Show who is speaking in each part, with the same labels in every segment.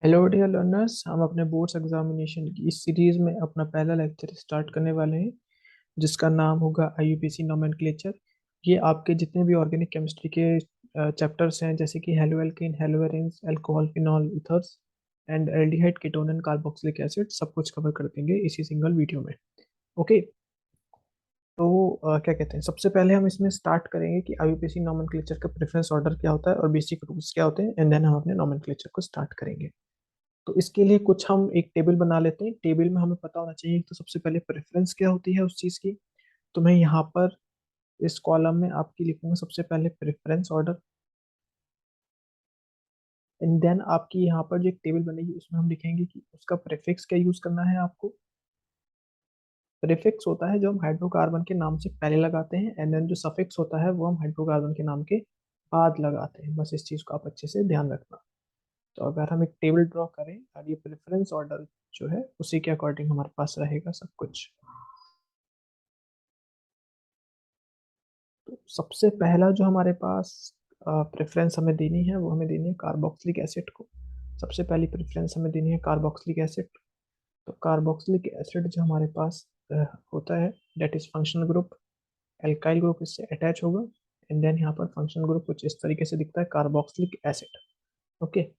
Speaker 1: Hello dear learners, हम अपने boards examination की इस सीरीज में अपना पहला लेक्चर स्टार्ट करने वाले हैं जिसका नाम होगा आईयूपीएसी नोमेनक्लेचर। ये आपके जितने भी ऑर्गेनिक केमिस्ट्री के चैप्टर्स हैं जैसे कि haloalkane, haloarenes, alcohol, phenol, ethers and aldehyde, ketone and carboxylic acid सब कुछ कवर कर देंगे इसी सिंगल वीडियो में। ओके। तो क्या कहते हैं, सबसे पहले हम इसमें स्टार्ट करेंगे कि आईयूपीएसी नोमेनक्लेचर का प्रेफरेंस ऑर्डर क्या होता है और बेसिक रूल्स क्या होते हैं, एंड देन हम अपने नोमेनक्लेचर को स्टार्ट करेंगे। तो इसके लिए कुछ हम एक टेबल बना लेते हैं। टेबल में हमें पता होना चाहिए तो सबसे पहले प्रेफरेंस क्या होती है उस चीज़ की। तो मैं यहाँ पर इस कॉलम में आपकी लिखूंगा सबसे पहले प्रेफरेंस ऑर्डर, एंड देन आपकी यहाँ पर जो एक टेबल बनेगी उसमें हम लिखेंगे कि उसका प्रीफिक्स क्या यूज करना है आपको। प्रीफिक्स होता है जो हम हाइड्रोकार्बन के नाम से पहले लगाते हैं, एंड देन जो सफिक्स होता है वो हम हाइड्रोकार्बन के नाम के बाद लगाते हैं। बस इस चीज को आप अच्छे से ध्यान रखना। तो अगर हम एक टेबल ड्रॉ करें और ये प्रेफरेंस ऑर्डर जो है उसी के अकॉर्डिंग हमारे पास रहेगा सब कुछ। तो सबसे पहला जो हमारे पास प्रेफरेंस हमें देनी है वो हमें देनी है कार्बोक्सिलिक एसिड को। सबसे पहली प्रेफरेंस हमें देनी है कार्बोक्सिलिक एसिड। तो कार्बोक्सिलिक एसिड जो हमारे पास होता है that is functional group. Alkyl group इससे अटैच होगा, एंड देन यहाँ पर फंक्शनल ग्रुप कुछ इस तरीके से दिखता है, कार्बोक्सिलिक एसिड। ओके।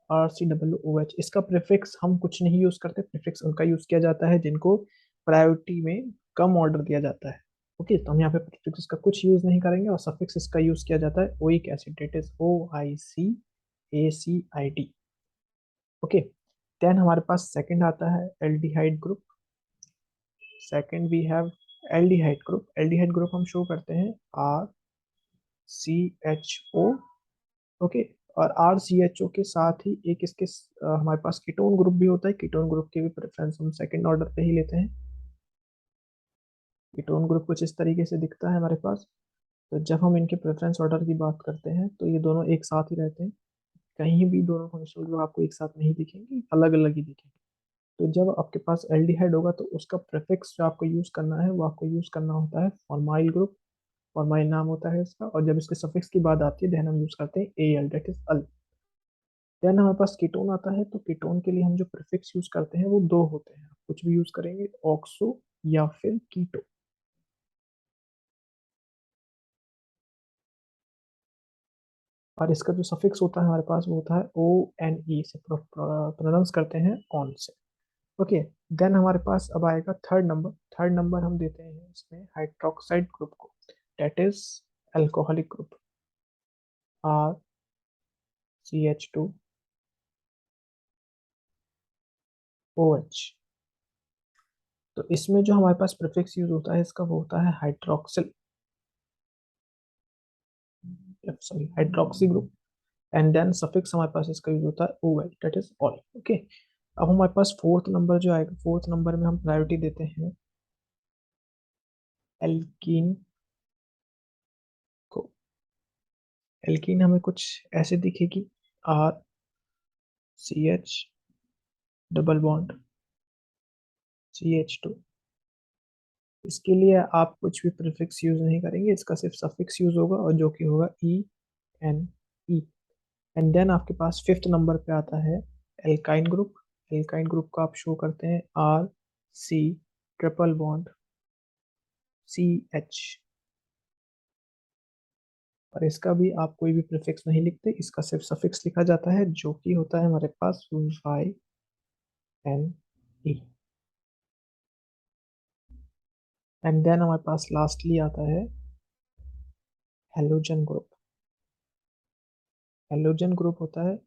Speaker 1: RCOOH, इसका प्रीफिक्स हम कुछ नहीं यूज करते। प्रीफिक्स उनका यूज किया जाता है जिनको प्रायोरिटी में कम ऑर्डर दिया जाता है। ओके, तो हम यहाँ पे प्रीफिक्स का कुछ यूज नहीं करेंगे और सफिक्स इसका यूज किया जाता है oic acid, it is OICACID। Okay. Then हमारे पास सेकंड आता है aldehyde group. Second we have aldehyde group. Aldehyde group हम शो करते हैं RCHO। ओके। और RCHO के साथ ही एक इसके हमारे पास कीटोन ग्रुप भी होता है। कीटोन ग्रुप की भी प्रेफरेंस हम सेकंड ऑर्डर पे ही लेते हैं। कीटोन ग्रुप कुछ इस तरीके से दिखता है हमारे पास। तो जब हम इनके प्रेफरेंस ऑर्डर की बात करते हैं तो ये दोनों एक साथ ही रहते हैं। कहीं भी दोनों फंक्शनल ग्रुप आपको एक साथ नहीं दिखेंगे, अलग अलग ही दिखेंगे। तो जब आपके पास एल्डिहाइड होगा तो उसका प्रीफिक्स जो आपको यूज करना है वो आपको यूज करना होता है फॉर्माइल ग्रुप। फॉर्माइल नाम होता है इसका, और जब इसके सफिक्स की बात आती है देन हम यूज करते हैं AL, that is al. Then हमारे पास कीटोन आता है। तो कीटोन के लिए हम जो प्रीफिक्स यूज करते हैं वो दो होते हैं, आप कुछ भी यूज करेंगे, ऑक्सो या फिर कीटो। और इसका जो सफिक्स होता है हमारे पास वो होता है ONE, से प्रोनाउंस करते हैं ऑन से। ओके। देन हमारे पास अब आएगा थर्ड नंबर। थर्ड नंबर हम देते हैं इसमें हाइड्रोक्साइड ग्रुप को, that is alcoholic group, RCH2OH। तो इसमें जो हमारे पास प्रीफिक्स यूज होता है इसका वो होता है hydroxyl, sorry hydroxy group, and then suffix हमारे पास इसका यूज होता है OL, that is ol. Okay. अब हमारे पास फोर्थ नंबर जो आएगा, फोर्थ नंबर में हम प्रायोरिटी देते हैं एल्कीन को। एल्कीन हमें कुछ ऐसे दिखेगी, RCH, CH2। इसके लिए आप कुछ भी प्रीफिक्स यूज नहीं करेंगे, इसका सिर्फ सफिक्स यूज होगा और जो कि होगा ENE। एंड देन आपके पास फिफ्थ नंबर पे आता है एल्काइन ग्रुप। एल्काइन ग्रुप को आप शो करते हैं RC ट्रिपल बॉन्ड CH। और इसका भी आप कोई भी प्रीफिक्स नहीं लिखते, इसका सिर्फ सफिक्स लिखा जाता है जो कि होता है हमारे पास YNE। एंड देन हमारे पास लास्टली आता है हेलोजन ग्रुप। हेलोजन ग्रुप होता है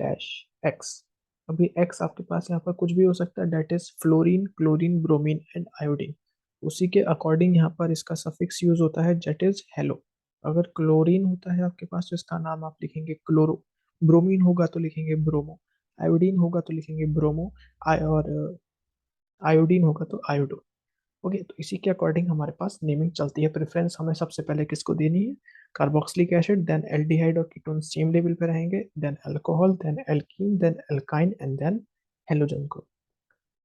Speaker 1: R-X। अभी एक्स आपके पास यहाँ पर कुछ भी हो सकता है, that is fluorine, chlorine, bromine and iodine. उसी के अकॉर्डिंग यहाँ पर इसका सफिक्स यूज होता है जेट इज हेलो। अगर क्लोरीन होता है आपके पास तो इसका नाम आप लिखेंगे क्लोरो। ब्रोमीन होगा तो लिखेंगे ब्रोमो। आयोडीन होगा तो लिखेंगे ब्रोमो। और आयोडीन होगा तो आयोडो। ओके, तो इसी के अकॉर्डिंग हमारे पास नेमिंग चलती है। प्रेफरेंस हमें सबसे पहले किसको देनी है, कार्बोक्सिलिक एसिड, देन एल्डिहाइड और कीटोन सेम लेवल पे रहेंगे, then alcohol, then alkene, then alkyne and then halogen को।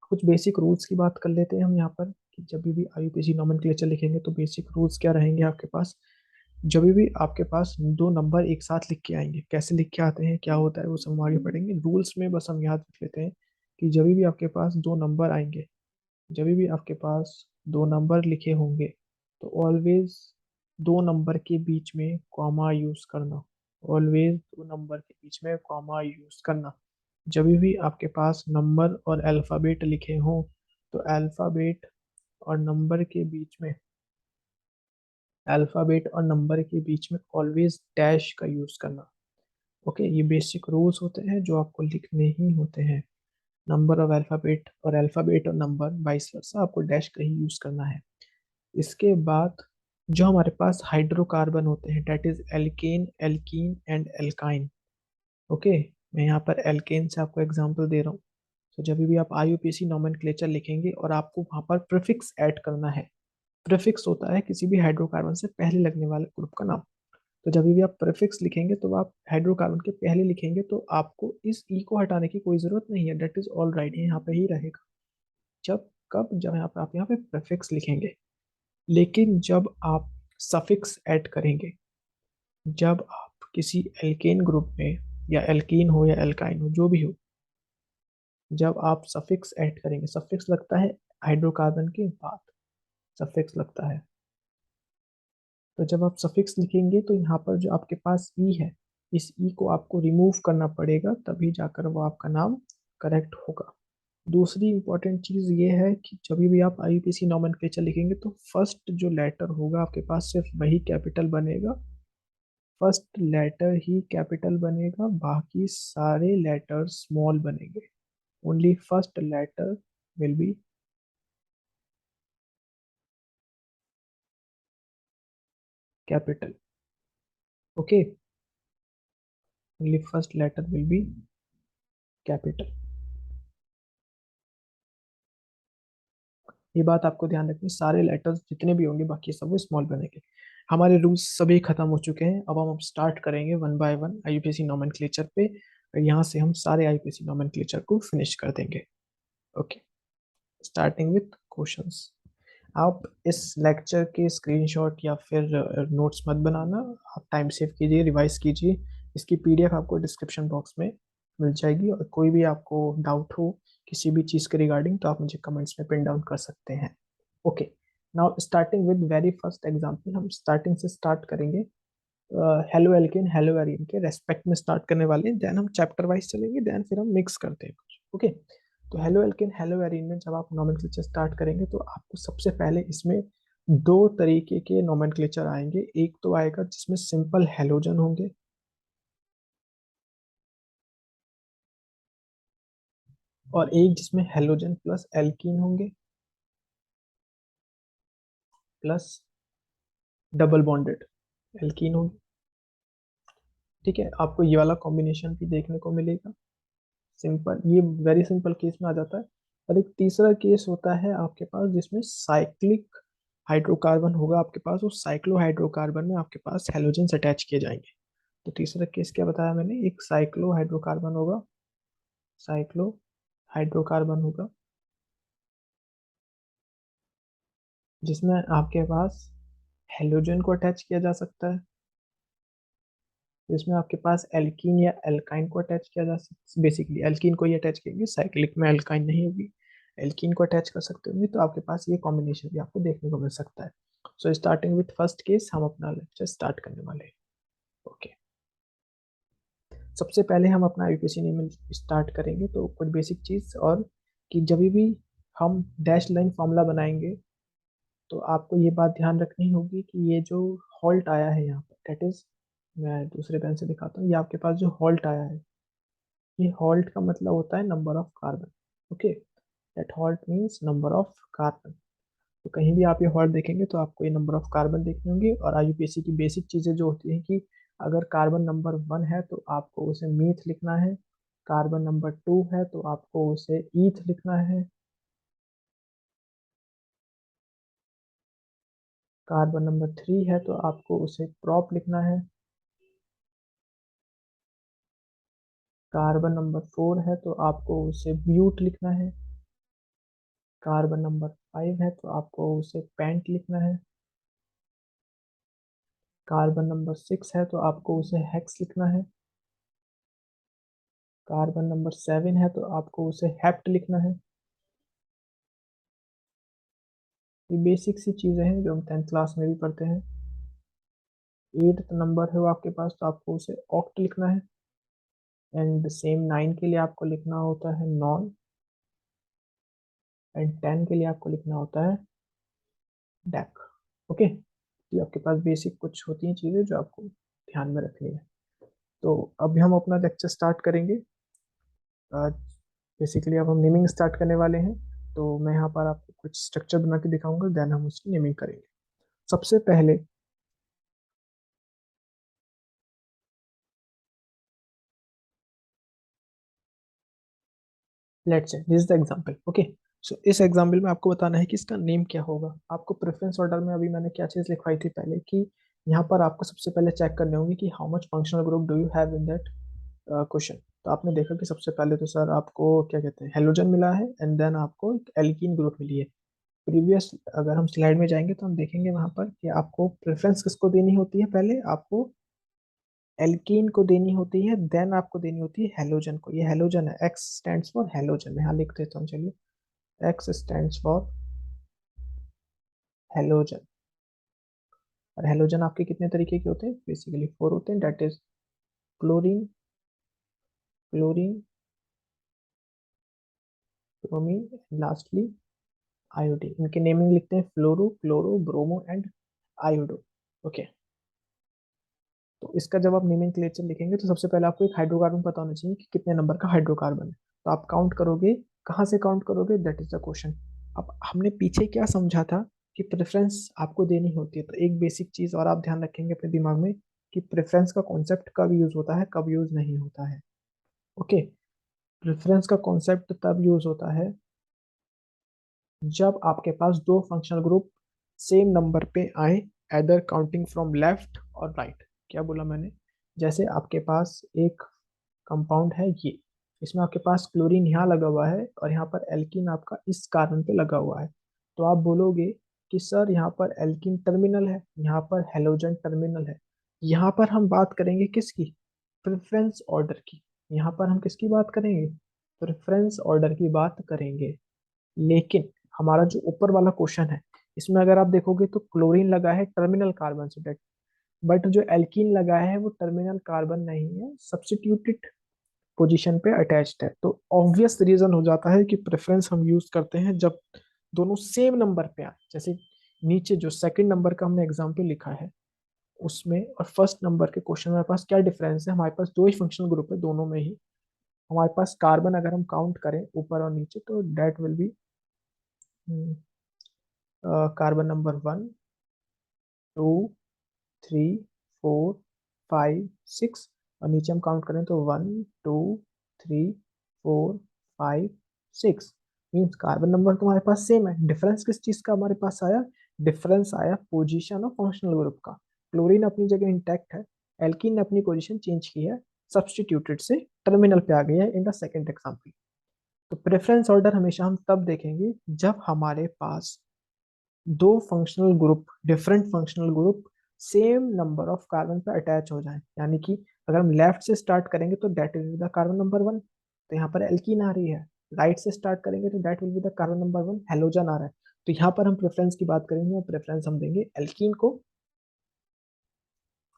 Speaker 1: कुछ बेसिक रूल्स की बात कर लेते हैं हम यहाँ पर कि जब भी आईयूपीएसी नोमेनक्लेचर लिखेंगे तो बेसिक रूल्स क्या रहेंगे आपके पास। जब भी आपके पास दो नंबर एक साथ लिख के आएंगे, कैसे लिख के आते हैं, क्या होता है, वो सब हम आगे पढ़ेंगे। रूल्स में बस हम याद रख लेते हैं कि जब भी आपके पास दो नंबर आएंगे, जब भी आपके पास दो नंबर लिखे होंगे, तो ऑलवेज दो नंबर के बीच में कॉमा यूज करना। ऑलवेज दो नंबर के बीच में कॉमा यूज करना। जब भी आपके पास नंबर और अल्फ़ाबेट लिखे हों, तो अल्फ़ाबेट और नंबर के बीच में, अल्फ़ाबेट और नंबर के बीच में ऑलवेज डैश का यूज करना। ओके, ये बेसिक रूल्स होते हैं जो आपको लिखने ही होते हैं। नंबर ऑफ अल्फ़ाबेट और अल्फ़ाबेट और नंबर वाइस वर्सा, आपको डैश का ही यूज करना है। इसके बाद जो हमारे पास हाइड्रोकार्बन होते हैं, that is alkane, alkene and alkyne. Okay, मैं यहाँ पर एल्केन से आपको एग्जांपल दे रहा हूँ। तो जब भी आप आईयूपीएसी नोमेनक्लेचर लिखेंगे और आपको वहाँ पर प्रीफिक्स ऐड करना है। प्रीफिक्स होता है किसी भी हाइड्रोकार्बन से पहले लगने वाले ग्रुप का नाम। तो जब भी आप प्रीफिक्स लिखेंगे, तो आप हाइड्रोकार्बन के पहले लिखेंगे, तो आपको इस ई को हटाने की कोई जरूरत नहीं है, डेट इज ऑल राइट, यहाँ पे ही रहेगा। जब कब, जब यहाँ पे आप यहाँ पे प्रीफिक्स लिखेंगे। लेकिन जब आप सफिक्स ऐड करेंगे, जब आप किसी एल्केन ग्रुप में, या एल्कीन हो या एल्काइन हो, जो भी हो, जब आप सफिक्स ऐड करेंगे, सफिक्स लगता है हाइड्रोकार्बन के बाद, सफिक्स लगता है। तो जब आप सफिक्स लिखेंगे, तो यहाँ पर जो आपके पास ई है, इस ई को आपको रिमूव करना पड़ेगा, तभी जाकर वो आपका नाम करेक्ट होगा। दूसरी इंपॉर्टेंट चीज ये है कि जब भी आप आईयूपीएसी नोमेनक्लेचर लिखेंगे, तो फर्स्ट जो लेटर होगा आपके पास सिर्फ वही कैपिटल बनेगा। फर्स्ट लेटर ही कैपिटल बनेगा, बाकी सारे लेटर स्मॉल बनेंगे। Only first letter will be capital. Okay, only first letter will be capital. ये बात आपको ध्यान रखनी, सारे लेटर्स जितने भी होंगे बाकी सब वो स्मॉल बनेंगे। हमारे रूल्स सभी खत्म हो चुके हैं। अब हम स्टार्ट करेंगे one by one IUPAC nomenclature पे, और यहाँ से हम सारे आईयूपीएसी नोमेनक्लेचर को फिनिश कर देंगे। Okay, starting with questions. आप इस लेक्चर के स्क्रीनशॉट या फिर नोट्स मत बनाना। आप टाइम सेव कीजिए, रिवाइज कीजिए। इसकी पीडीएफ आपको डिस्क्रिप्शन बॉक्स में मिल जाएगी, और कोई भी आपको डाउट हो किसी भी चीज़ के रिगार्डिंग, तो आप मुझे कमेंट्स में पिन डाउन कर सकते हैं। Okay, now starting with very first example, हम स्टार्टिंग से स्टार्ट करेंगे। हेलो एल्केन हेलो एरीन के रेस्पेक्ट में स्टार्ट करने वाले हैं, देन हम चैप्टर वाइज चलेंगे, देन फिर हम मिक्स करते हैं कुछ। ओके, तो हेलो एल्केन हेलो एरीन में जब आप नोमेनक्लेचर स्टार्ट करेंगे, तो आपको सबसे पहले इसमें दो तरीके के नोमेनक्लेचर आएंगे। एक तो आएगा जिसमें सिंपल हेलोजन होंगे, और एक जिसमें हेलोजन प्लस एल्कीन होंगे, प्लस डबल बॉन्डेड एल्कीन होंगे। ठीक है, आपको ये वाला कॉम्बिनेशन भी देखने को मिलेगा। सिंपल, ये वेरी सिंपल केस में आ जाता है। और एक तीसरा केस होता है आपके पास जिसमें साइक्लिक हाइड्रोकार्बन होगा आपके पास, उस साइक्लो हाइड्रोकार्बन में आपके पास हेलोजन अटैच किए जाएंगे। तो तीसरा केस क्या बताया मैंने, एक साइक्लो हाइड्रोकार्बन होगा, साइक्लो हाइड्रोकार्बन होगा जिसमें आपके पास हेलोजन को अटैच किया जा सकता है, जिसमें आपके पास एल्कीन या एल्काइन को अटैच किया जा सकता है। बेसिकली एल्कीन को ही अटैच करेंगे, साइक्लिक में एल्काइन नहीं होगी, एल्कीन को अटैच कर सकते होंगे, तो आपके पास ये कॉम्बिनेशन भी आपको देखने को मिल सकता है। So starting with first case हम अपना लेक्चर स्टार्ट करने वाले हैं। ओके, सबसे पहले हम अपना यूपीएससी में स्टार्ट करेंगे, तो कुछ बेसिक चीज, और कि जब भी हम डैश लाइन फॉर्मूला बनाएंगे, तो आपको ये बात ध्यान रखनी होगी कि ये जो हॉल्ट आया है यहाँ पर, दैट इज, मैं दूसरे पेन से दिखाता हूँ, ये आपके पास जो हॉल्ट आया है, ये हॉल्ट का मतलब होता है number of carbon. Okay, that halt means number of carbon. तो कहीं भी आप ये हॉल्ट देखेंगे, तो आपको ये नंबर ऑफ कार्बन देखने होंगे। और आईयूपीएसी की बेसिक चीजें जो होती हैं कि अगर कार्बन नंबर 1 है तो आपको उसे मीथ लिखना है, कार्बन नंबर 2 है तो आपको उसे ईथ लिखना है, कार्बन नंबर 3 है तो आपको उसे प्रॉप लिखना है, कार्बन नंबर 4 है तो आपको उसे ब्यूट लिखना है, कार्बन नंबर 5 है तो आपको उसे पेंट लिखना है, कार्बन नंबर 6 है तो आपको उसे हेक्स लिखना है। कार्बन नंबर 7 है तो आपको उसे हेप्ट लिखना है। ये बेसिक सी चीजें हैं जो हम 10th क्लास में भी पढ़ते हैं। 8th नंबर है वो आपके पास तो आपको उसे ऑक्ट लिखना है। एंड सेम 9 के लिए आपको लिखना होता है नॉन। एंड 10 के लिए आपको लिखना होता है डेक। ओके, ये आपके पास बेसिक कुछ होती हैं चीजें जो आपको ध्यान में रखनी है। तो अभी हम अपना लेक्चर स्टार्ट करेंगे। बेसिकली अब हम नेमिंग स्टार्ट करने वाले हैं। तो मैं यहाँ पर आपको कुछ स्ट्रक्चर बना के दिखाऊंगा, देन हम उसकी नेमिंग करेंगे। सबसे पहले let's say this is the example. Okay, so इस एग्जांपल में आपको बताना है कि इसका नेम क्या होगा। आपको प्रेफरेंस ऑर्डर में अभी मैंने क्या चीज़ लिखवाई थी पहले कि यहाँ पर आपको सबसे पहले चेक करने होंगे कि how much functional group do you have in that question. तो आपने देखा कि सबसे पहले तो सर आपको क्या कहते हैं हेलोजन मिला है, एंड देन आपको एक एल्कीन ग्रुप मिली है। प्रीवियस अगर हम स्लाइड में जाएंगे तो हम देखेंगे वहां पर कि आपको प्रेफरेंस किसको देनी होती है। पहले आपको एल्कीन को देनी होती है, देन आपको देनी होती है हेलोजन को। ये हेलोजन है, एक्स स्टैंड्स फॉर हेलोजन। यहाँ लिख देता हूँ, चलिए। X stands for halogen. और हेलोजन आपके कितने तरीके के होते हैं? बेसिकली 4 होते हैं, that is chlorine, chlorine, bromine, lastly iodine. इनके नेमिंग लिखते हैं fluoro, chloro, bromo and iodo. Okay, तो इसका जब आप नेमेनक्लेचर लिखेंगे तो सबसे पहले आपको एक हाइड्रोकार्बन पता होना चाहिए कि कितने नंबर का हाइड्रोकार्बन है। तो आप काउंट करोगे, कहाँ से काउंट करोगे, दैट इज द क्वेश्चन। अब हमने पीछे क्या समझा था कि प्रेफरेंस आपको देनी होती है। तो एक बेसिक चीज और आप ध्यान रखेंगे अपने दिमाग में कि प्रेफरेंस का कॉन्सेप्ट कब यूज होता है, कब यूज नहीं होता है। ओके, प्रेफरेंस का कॉन्सेप्ट तब यूज होता है जब आपके पास दो फंक्शनल ग्रुप सेम नंबर पे आए, एदर काउंटिंग फ्रॉम लेफ्ट और राइट। क्या बोला मैंने? जैसे आपके पास एक कंपाउंड है ये, इसमें आपके पास क्लोरीन यहाँ लगा हुआ है और यहाँ पर एल्कीन आपका इस कार्बन पे लगा हुआ है। तो आप बोलोगे कि सर यहाँ पर एल्कीन टर्मिनल है, यहाँ पर हेलोजन टर्मिनल है। यहाँ पर हम बात करेंगे किसकी? प्रेफरेंस ऑर्डर की। यहाँ पर हम किसकी बात करेंगे? प्रेफरेंस ऑर्डर की बात करेंगे। लेकिन हमारा जो ऊपर वाला क्वेश्चन है, इसमें अगर आप देखोगे तो क्लोरीन लगा है टर्मिनल कार्बन से, बट जो एल्कीन लगा है वो टर्मिनल कार्बन नहीं है, सब्स्टिट्यूटेड पोजीशन पे अटैच्ड है। तो ऑब्वियस रीजन हो जाता है कि प्रेफरेंस हम यूज करते हैं जब दोनों सेम नंबर पे आए। जैसे नीचे जो सेकंड नंबर का हमने एग्जाम्पल लिखा है उसमें और फर्स्ट नंबर के क्वेश्चन में हमारे पास क्या डिफरेंस है? हमारे पास दो ही फंक्शनल ग्रुप है, दोनों में ही हमारे पास कार्बन अगर हम काउंट करें ऊपर और नीचे तो that will be carbon number 1 2 3 4 5 6। और नीचे हम काउंट करें तो 1 2 3 4 5 6। मीन्स कार्बन नंबर तो हमारे पास सेम है, डिफरेंस किस चीज का हमारे पास आया? डिफरेंस आया पोजीशन ऑफ फंक्शनल ग्रुप का। क्लोरीन अपनी जगह इंटैक्ट है, एल्कीन ने अपनी पोजीशन चेंज की है, सब्स्टिट्यूटेड से टर्मिनल पे आ गई है इन द सेकंड एग्जांपल। तो प्रेफरेंस ऑर्डर हमेशा हम तब देखेंगे जब हमारे पास दो functional group, different functional group same number of carbon पे अटैच हो जाए। यानी कि अगर हम लेफ्ट से स्टार्ट करेंगे तो that will be the carbon number 1, तो यहाँ पर एल्कीन आ रही है। राइट से स्टार्ट करेंगे तो that will be the carbon number 1, halogen आ रहा है। तो यहाँ पर हम प्रेफरेंस की बात करेंगे और प्रेफरेंस हम देंगे एल्कीन को।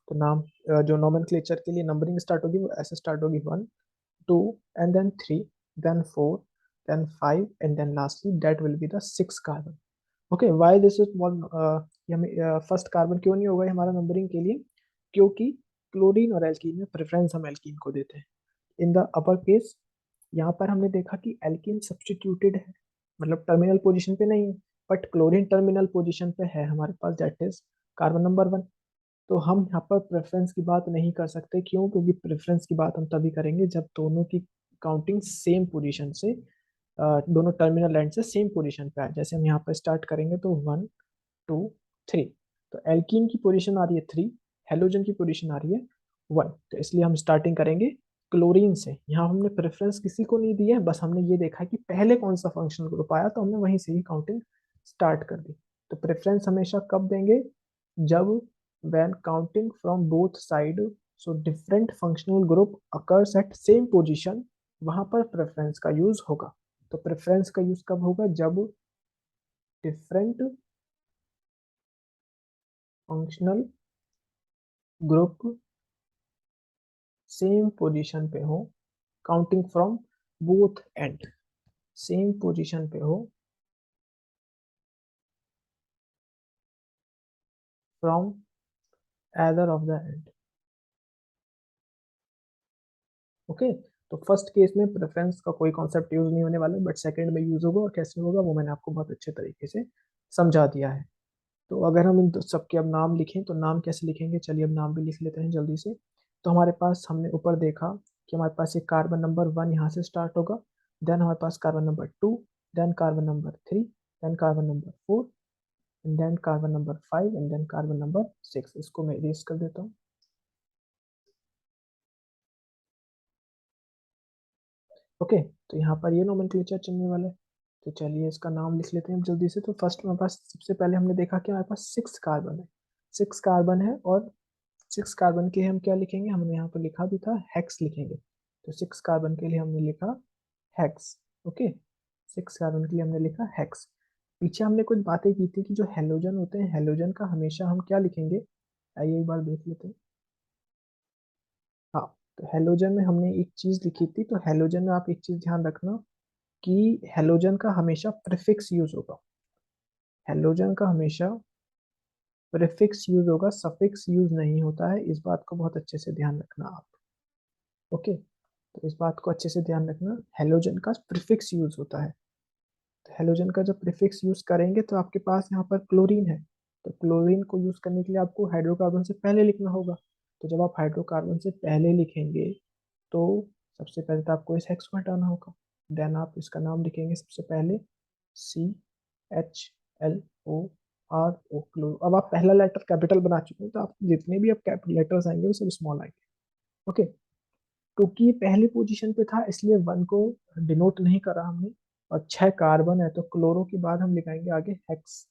Speaker 1: तो नाम जो नोमेनक्लेचर के लिए नंबरिंग स्टार्ट होगी वो ऐसे स्टार्ट होगी, 1 2 and then 3, then 4, then 5 and then lastly that will be the 6 carbon. Okay, why this is one? First carbon क्यों नहीं होगा हमारा नंबरिंग के लिए? क्योंकि क्लोरीन और एल्कीन में प्रेफरेंस हम एल्कीन को देते हैं। इन द अपर केस यहाँ पर हमने देखा कि एल्कीन सब्स्टिट्यूटेड है, मतलब टर्मिनल पोजीशन पे नहीं है, बट क्लोरीन टर्मिनल पोजीशन पे है हमारे पास, दैट इज कार्बन नंबर 1। तो हम यहाँ पर प्रेफरेंस की बात नहीं कर सकते। क्यों? क्योंकि प्रेफरेंस की बात हम तभी करेंगे जब दोनों की काउंटिंग सेम पोजीशन से, दोनों टर्मिनल एंड से सेम पोजीशन पे आए। जैसे हम यहाँ पर स्टार्ट करेंगे तो 1 2 3, तो एल्कीन की पोजीशन आ रही है 3, हेलोजन की पोजीशन आ रही है 1। तो इसलिए हम स्टार्टिंग करेंगे क्लोरीन से। यहाँ हमने प्रेफरेंस किसी को नहीं दी है, बस हमने ये देखा है कि पहले कौन सा फंक्शनल ग्रुप आया तो हमने वहीं से ही काउंटिंग स्टार्ट कर दी। तो प्रेफरेंस हमेशा कब देंगे? जब when counting from both side so different functional group occurs at same position, वहां पर प्रेफरेंस का यूज होगा। तो प्रेफरेंस का यूज कब होगा? जब different functional group same position पे हो, counting from both and, same position पे हो from either of the end. Okay, तो फर्स्ट केस में प्रेफरेंस का कोई कॉन्सेप्ट यूज नहीं होने वाला, बट सेकंड में यूज होगा, और कैसे होगा वो मैंने आपको बहुत अच्छे तरीके से समझा दिया है। तो अगर हम इन सबके अब नाम लिखें तो नाम कैसे लिखेंगे, चलिए अब नाम भी लिख लेते हैं जल्दी से। तो हमारे पास, हमने ऊपर देखा कि हमारे पास एक कार्बन नंबर 1 यहाँ से स्टार्ट होगा, देन हमारे पास carbon number 2, then carbon number 3, then carbon number 4, and then carbon number 5, and then carbon number 6। इसको मैं इरेज कर देता हूँ। ओके, तो यहाँ पर ये नोमेनक्लेचर चलने वाला है। तो चलिए इसका नाम लिख लेते हैं जल्दी से। तो फर्स्ट हमारे पास, सबसे पहले हमने देखा कि हमारे पास 6 कार्बन है, 6 कार्बन है, और 6 कार्बन के लिए हम क्या लिखेंगे? हमने यहाँ पर लिखा भी था हेक्स लिखेंगे। तो 6 कार्बन के लिए हमने लिखा हेक्स। ओके, 6 कार्बन के लिए हमने लिखा हेक्स। पीछे हमने कुछ बातें की थी कि जो हेलोजन होते हैं, हेलोजन का हमेशा हम क्या लिखेंगे, आइए एक बार देख लेते हैं। हाँ, तो हेलोजन में हमने एक चीज लिखी थी, तो हेलोजन में आप एक चीज ध्यान रखना कि हेलोजन का हमेशा प्रीफिक्स यूज होगा। हेलोजन का हमेशा प्रीफिक्स यूज होगा, सफिक्स यूज नहीं होता है। इस बात को बहुत अच्छे से ध्यान रखना आप। ओके, तो इस बात को अच्छे से ध्यान रखना, हेलोजन का प्रीफिक्स यूज होता है। तो हेलोजन का जब प्रीफिक्स यूज करेंगे तो आपके पास यहाँ पर क्लोरीन है, तो क्लोरीन को यूज करने के लिए आपको हाइड्रोकार्बन से पहले लिखना होगा। तो जब आप हाइड्रोकार्बन से पहले लिखेंगे तो सबसे पहले तो आपको इस हेक्स को हटाना होगा। देन आप इसका नाम लिखेंगे सबसे पहले CHLO, क्लोरो। अब आप पहला लेटर कैपिटल बना चुके हैं, तो आप जितने भी अब कैपिटल लेटर्स आएंगे वो सब स्मॉल आएंगे। ओके, क्योंकि पहली पोजीशन पे था इसलिए 1 को डिनोट नहीं करा हमने, और 6 कार्बन है तो क्लोरो के बाद हम लिखाएंगे आगे हेक्स,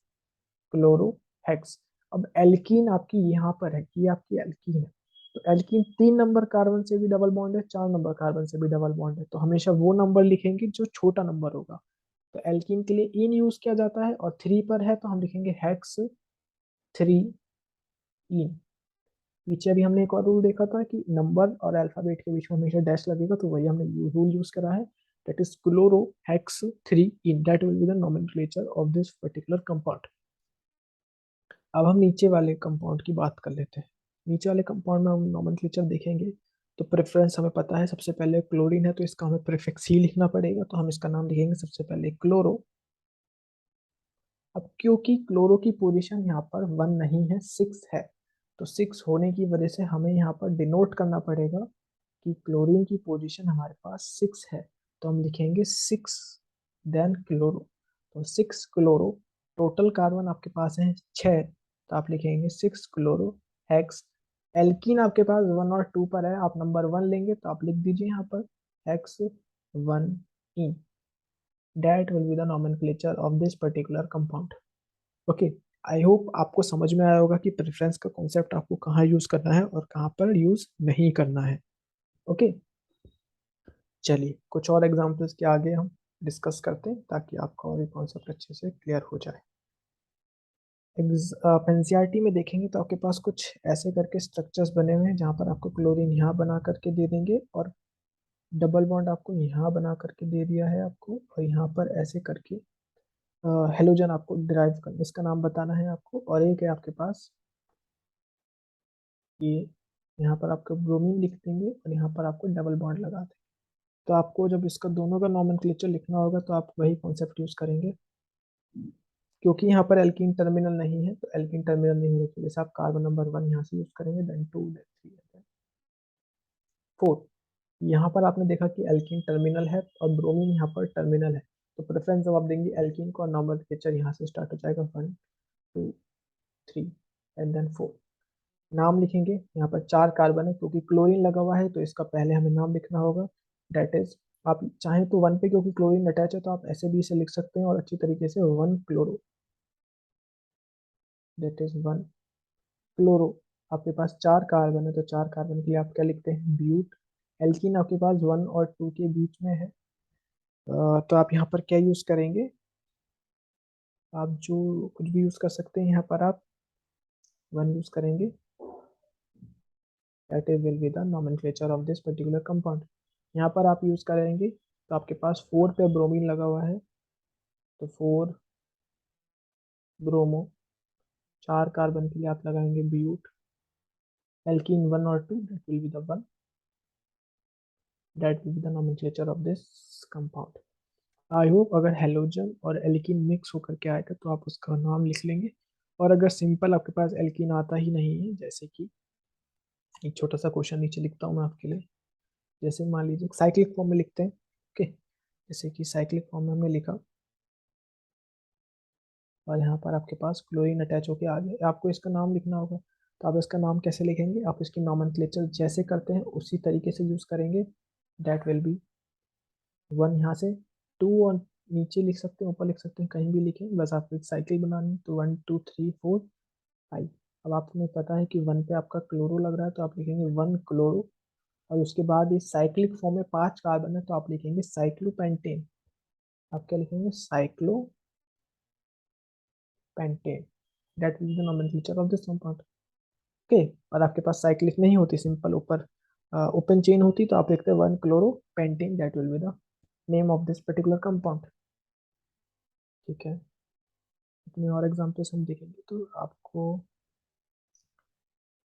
Speaker 1: क्लोरो हेक्स। अब एल्कीन आपकी यहाँ पर है, कि ये आपकी एल्कीन है। तो एल्कीन 3 नंबर कार्बन से भी डबल बॉन्ड है, 4 नंबर कार्बन से भी डबल बॉन्ड है, तो हमेशा वो नंबर लिखेंगे जो छोटा नंबर होगा। तो एल्कीन के लिए इन यूज किया जाता है, और 3 पर है तो हम लिखेंगे हेक्स 3 इन। पीछे अभी हमने एक और रूल देखा था कि नंबर और अल्फाबेट के बीच में हमेशा डैश लगेगा, तो वही हमने रूल यूज करा है। That is chloro hex 3 in, that will be the nomenclature of this particular compound. अब हम नीचे वाले कंपाउंड की बात कर लेते हैं। नीचे वाले कंपाउंड में हम नोमेनक्लेचर देखेंगे। तो प्रेफरेंस हमें पता है, सबसे पहले क्लोरीन है तो इसका हमें प्रीफिक्स ही लिखना पड़ेगा, तो हम इसका नाम लिखेंगे सबसे पहले क्लोरो। अब क्योंकि क्लोरो की पोजीशन यहाँ पर 1 नहीं है, 6 है, तो 6 होने की वजह से हमें यहाँ पर डिनोट करना पड़ेगा कि क्लोरीन की पोजीशन हमारे पास 6 है। तो हम लिखेंगे 6 देन क्लोरो। तो 6 क्लोरो, टोटल कार्बन आपके पास है 6, तो आप लिखेंगे 6 क्लोरो हेक्स। एल्कीन आपके पास 1 और 2 पर है, आप नंबर 1 लेंगे तो आप लिख दीजिए यहाँ पर hex 1 in. That will be the nomenclature of this particular compound. Okay, I hope आपको समझ में आया होगा कि प्रेफरेंस का कॉन्सेप्ट आपको कहाँ यूज करना है और कहाँ पर यूज नहीं करना है। ओके, चलिए कुछ और एग्जांपल्स के आगे हम डिस्कस करते हैं ताकि आपका और ये कॉन्सेप्ट अच्छे से क्लियर हो जाए। एनसीईआरटी में देखेंगे तो आपके पास कुछ ऐसे करके स्ट्रक्चर्स बने हुए हैं, जहाँ पर आपको क्लोरीन यहाँ बना करके दे देंगे, और डबल बॉन्ड आपको यहाँ बना करके दे दिया है आपको, और यहाँ पर ऐसे करके हेलोजन आपको डिराइव करना, इसका नाम बताना है आपको। और एक है आपके पास ये, यहाँ पर आपको ब्रोमीन लिख देंगे और यहाँ पर आपको डबल बॉन्ड लगा देंगे। तो आपको जब इसका दोनों का नॉमेनक्लेचर लिखना होगा तो आप वही कॉन्सेप्ट यूज करेंगे। क्योंकि यहाँ पर एल्कीन टर्मिनल नहीं है तो एल्कीन टर्मिनल नहीं लिखेंगे, जैसे आप कार्बन नंबर 1 यहाँ से यूज करेंगे, देन 2, देन 3, देन 4। यहाँ पर आपने देखा कि एल्कीन टर्मिनल है और ब्रोमीन यहाँ पर टर्मिनल है, तो प्रेफरेंस जब आप देंगे एल्कीन को, और नॉमेनक्लेचर यहाँ से स्टार्ट हो जाएगा 1, 2, 3 एंड देन 4। नाम लिखेंगे, यहाँ पर 4 कार्बन है, क्योंकि क्लोरीन लगा हुआ है तो इसका पहले हमें नाम लिखना होगा। डेट इज, आप चाहें तो 1 पे, क्योंकि क्लोरीन अटैच है तो आप ऐसे भी इसे लिख सकते हैं और अच्छी तरीके से 1 क्लोरो, डेट इज 1 क्लोरो। आपके पास 4 कार्बन है, तो 4 कार्बन के लिए आप क्या लिखते हैं, ब्यूट। एल्कीन आपके पास 1 और 2 के बीच में है, तो आप यहाँ पर क्या यूज करेंगे, आप जो कुछ भी यूज कर सकते हैं, यहाँ पर आप 1 यूज करेंगे। That is will be the nomenclature of this particular compound. यहाँ पर आप यूज करेंगे तो आपके पास 4 पे ब्रोमीन लगा हुआ है, तो 4 ब्रोमो। 4 कार्बन के लिए आप लगाएंगे ब्यूट। एल्कीन 1 और 2, that will be the one, that will be the nomenclature of this compound. I hope अगर हेलोजन और एल्कीन मिक्स होकर के आएगा तो आप उसका नाम लिख लेंगे। और अगर सिंपल आपके पास एल्कीन आता ही नहीं है, जैसे कि एक छोटा सा क्वेश्चन नीचे लिखता हूँ मैं आपके लिए। जैसे मान लीजिए साइक्लिक फॉर्म में लिखते हैं, ओके। जैसे कि साइक्लिक फॉर्म में हमने लिखा और यहाँ पर आपके पास क्लोरीन अटैच होके आ गया, आपको इसका नाम लिखना होगा। तो आप इसका नाम कैसे लिखेंगे, आप इसकी नॉमेनक्लेचर जैसे करते हैं उसी तरीके से यूज करेंगे। दैट विल बी 1 यहाँ से, 2 और नीचे लिख सकते हैं, ऊपर लिख सकते हैं, कहीं भी लिखें, बस आपको एक साइकिल बनानी है। तो 1 2 3 4 5। अब आपको पता है कि 1 पे आपका क्लोरो लग रहा है, तो आप लिखेंगे 1 क्लोरो। और उसके बाद इस साइक्लिक फॉर्म में 5 कार्बन है, तो आप लिखेंगे साइक्लोपेंटेन। आप क्या लिखेंगे, cyclopentane. That will be the nomenclature of this compound, okay. और आपके पास साइक्लिक नहीं होती, सिंपल ऊपर ओपन चेन होती, तो आप लिखते हैं 1 chloropentane. That will be the name of this particular compound, ठीक है। अपने और एग्जाम्पल्स हम देखेंगे तो आपको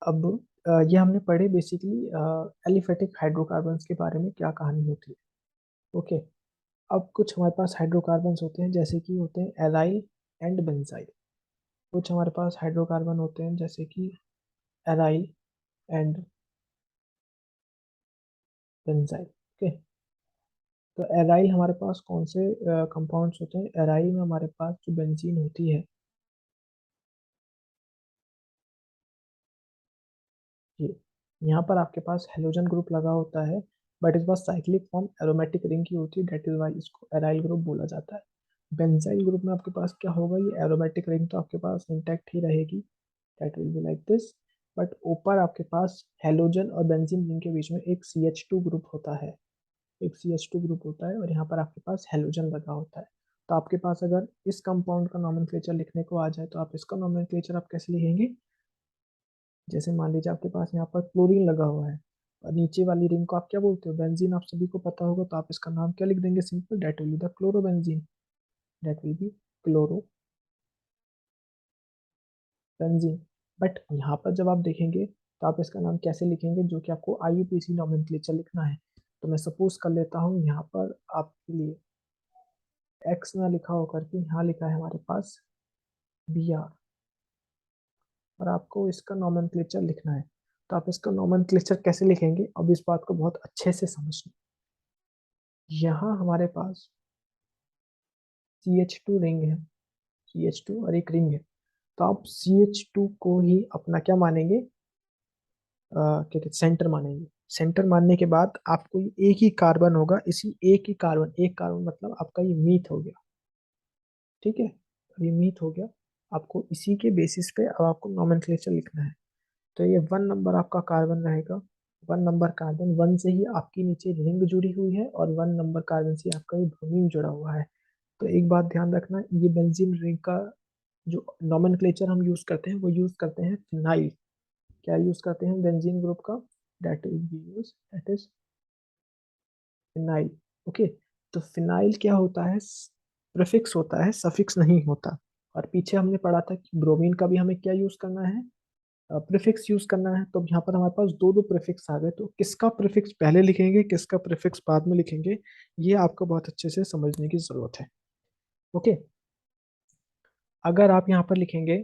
Speaker 1: अब ये हमने पढ़े बेसिकली एलिफेटिक हाइड्रोकार्बन्स के बारे में क्या कहानी होती है, ओके। अब कुछ हमारे पास हाइड्रोकार्बन्स होते हैं, जैसे कि होते हैं एराइल एंड बेंजाइल। कुछ हमारे पास हाइड्रोकार्बन होते हैं जैसे कि एराइल एंड बेंजाइल, ओके। तो एराइल हमारे पास कौन से कंपाउंड्स होते हैं, एराइल में हमारे पास जो बेंजीन होती है, ये यहाँ पर आपके पास हेलोजन ग्रुप लगा होता है, बट इस बार साइक्लिक फॉर्म एरोमेटिक रिंग की होती है, डेट इज वाई इसको एराइल ग्रुप बोला जाता है। बेंजाइल ग्रुप में आपके पास क्या होगा, ये एरोमेटिक रिंग तो आपके पास इंटैक्ट ही रहेगी, that will be like this. But ऊपर आपके पास हेलोजन और बेंजीन रिंग के बीच में एक CH2 ग्रुप होता है, एक CH2 ग्रुप होता है, और यहाँ पर आपके पास हेलोजन लगा होता है। तो आपके पास अगर इस कंपाउंड का नॉमेनक्लेचर लिखने को आ जाए, तो आप इसका नॉमेनक्लेचर आप कैसे लिखेंगे, जैसे मान लीजिए आपके पास यहाँ पर क्लोरीन लगा हुआ है, और नीचे वाली रिंग को आप क्या बोलते हो, बेंजीन, आप सभी को पता होगा, तो आप इसका नाम क्या लिख देंगे, simple, that will be the chlorobenzene. That will be chlorobenzene. But यहाँ पर जब आप देखेंगे तो आप इसका नाम कैसे लिखेंगे, जो कि आपको IUPAC नॉमेनक्लेचर लिखना है। तो मैं सपोज कर लेता हूँ यहाँ पर आपके लिए एक्स ना लिखा होकर के यहाँ लिखा है हमारे पास BR, और आपको इसका नॉमेनक्लेचर लिखना है। तो आप इसका नॉमेनक्लेचर कैसे लिखेंगे, अब इस बात को बहुत अच्छे से समझना। यहाँ हमारे पास CH2 रिंग है, CH2 और एक रिंग है, तो आप CH2 को ही अपना क्या मानेंगे, क्या कहते सेंटर मानेंगे। सेंटर मानने के बाद आपको ये एक ही कार्बन होगा, इसी एक कार्बन मतलब आपका ये मीथ हो गया, ठीक है। अब ये मीथ हो गया, आपको इसी के बेसिस पे अब आपको नॉमेनक्लेचर लिखना है। तो ये 1 नंबर आपका कार्बन रहेगा, 1 नंबर कार्बन, 1 से ही आपकी नीचे रिंग जुड़ी हुई है, और 1 नंबर कार्बन से आपका ये ब्रोमीन जुड़ा हुआ है। तो एक बात ध्यान रखना, ये बेंजीन रिंग का जो नॉमेनक्लेचर हम यूज करते हैं वो यूज करते हैं फिनाइल। क्या यूज करते हैं बेंजीन ग्रुप का, दैट इज फिनाइल, ओके। तो फिनाइल क्या होता है, प्रीफिक्स होता है, सफिक्स नहीं होता। और पीछे हमने पढ़ा था कि ब्रोमीन का भी हमें क्या यूज करना है, प्रीफिक्स यूज करना है। तो यहाँ पर हमारे पास दो दो प्रीफिक्स आ गए, तो किसका प्रीफिक्स पहले लिखेंगे, किसका प्रीफिक्स बाद में लिखेंगे, ये आपको बहुत अच्छे से समझने की जरूरत है, ओके। अगर आप यहाँ पर लिखेंगे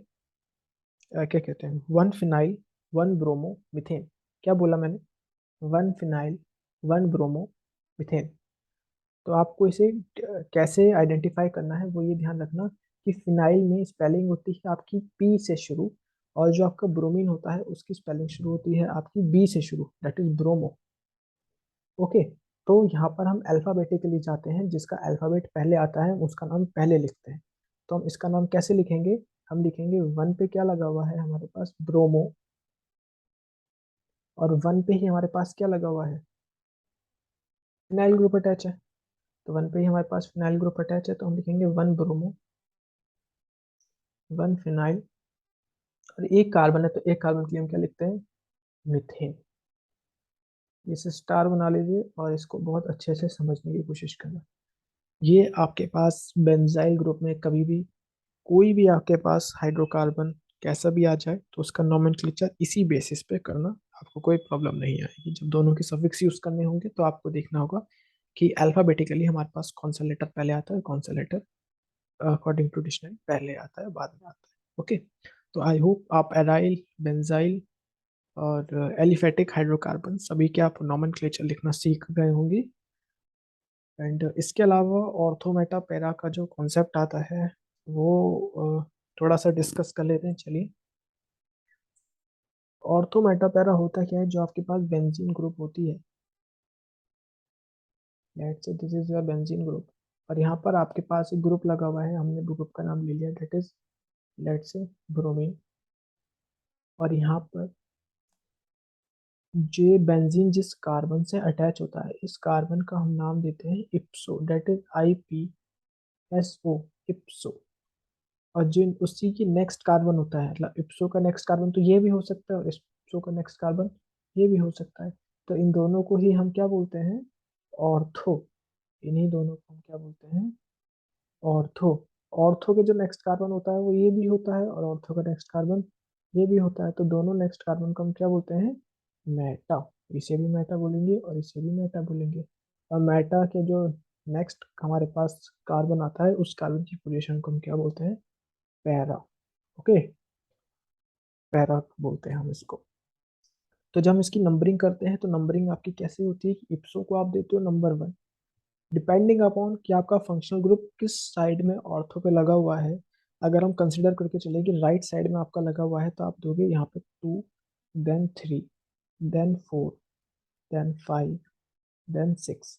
Speaker 1: क्या कहते हैं, 1 फिनाइल 1 ब्रोमो मिथेन, क्या बोला मैंने, 1 फिनाइल 1 ब्रोमो मिथेन। तो आपको इसे कैसे आइडेंटिफाई करना है, वो ये ध्यान रखना कि फिनाइल में स्पेलिंग होती है आपकी P से शुरू, और जो आपका ब्रोमीन होता है उसकी स्पेलिंग शुरू होती है आपकी B से शुरू, दैट इज ब्रोमो, ओके। तो यहाँ पर हम अल्फाबेटिकली जाते हैं, जिसका अल्फाबेट पहले आता है उसका नाम पहले लिखते हैं। तो हम इसका नाम कैसे लिखेंगे, हम लिखेंगे 1 पे क्या लगा हुआ है हमारे पास, ब्रोमो, और 1 पे ही हमारे पास क्या लगा हुआ है, फिनाइल ग्रुप अटैच है। तो 1 पे ही हमारे पास फिनाइल ग्रुप अटैच है, तो हम लिखेंगे 1 ब्रोमो, 1 फिनाइल, और एक कार्बन है तो एक कार्बन के लिए हम क्या लिखते हैं, मीथेन। इसे स्टार बना लीजिए और इसको बहुत अच्छे से समझने की कोशिश करना। ये आपके पास बेंजाइल ग्रुप में कभी भी कोई भी आपके पास हाइड्रोकार्बन कैसा भी आ जाए तो उसका नोमेनक्लेचर इसी बेसिस पे करना, आपको कोई प्रॉब्लम नहीं आएगी। जब दोनों के सफिक्स यूज करने होंगे तो आपको देखना होगा कि अल्फाबेटिकली हमारे पास कौन सा लेटर पहले आता है, कौन सा लेटर अकॉर्डिंग टू डिक्शनरी पहले आता है बाद में आता है। ओके, तो आई होप आप एराइल, बेंजाइल और एलिफेटिक हाइड्रोकार्बन सभी के आप नोमेनक्लेचर लिखना सीख गए होंगे। एंड इसके अलावा ऑर्थो मेटा पैरा का जो कॉन्सेप्ट आता है वो थोड़ा सा डिस्कस कर लेते हैं, चलिए। ऑर्थो मेटा पैरा होता क्या है, जो आपके पास बेंजीन ग्रुप होती है, let's say this is your benzene group, और यहाँ पर आपके पास एक ग्रुप लगा हुआ है, हमने ग्रुप का नाम ले लिया, that is let's say bromine. और यहाँ पर जो बेंजीन जिस कार्बन से अटैच होता है, इस कार्बन का हम नाम देते हैं इप्सो, दैट इज IPSO, इप्सो। और जो उसी की नेक्स्ट कार्बन होता है, मतलब इप्सो का नेक्स्ट कार्बन तो ये भी हो सकता है और इप्सो का नेक्स्ट कार्बन ये भी हो सकता है, तो इन दोनों को ही हम क्या बोलते हैं, ऑर्थो। इन्हीं दोनों को हम क्या बोलते हैं, ऑर्थो। ऑर्थो के जो नेक्स्ट कार्बन होता है वो ये भी होता है, और ऑर्थो का नेक्स्ट कार्बन ये भी होता है, तो दोनों नेक्स्ट कार्बन को हम क्या बोलते हैं, मेटा। इसे भी मेटा बोलेंगे और इसे भी मेटा बोलेंगे। और मेटा के जो नेक्स्ट हमारे पास कार्बन आता है उस कार्बन की पोजीशन को हम क्या बोलते हैं, पैरा। ओके, पैरा बोलते हैं हम इसको। तो जब हम इसकी नंबरिंग करते हैं तो नंबरिंग आपकी कैसे होती है, कि इप्सो को आप देते हो नंबर 1, डिपेंडिंग अपॉन कि आपका फंक्शनल ग्रुप किस साइड में ऑर्थो पे लगा हुआ है। अगर हम कंसिडर करके चले कि राइट साइड में आपका लगा हुआ है तो आप दोगे यहाँ पे 2, then 3, then 4, then 5, then 6।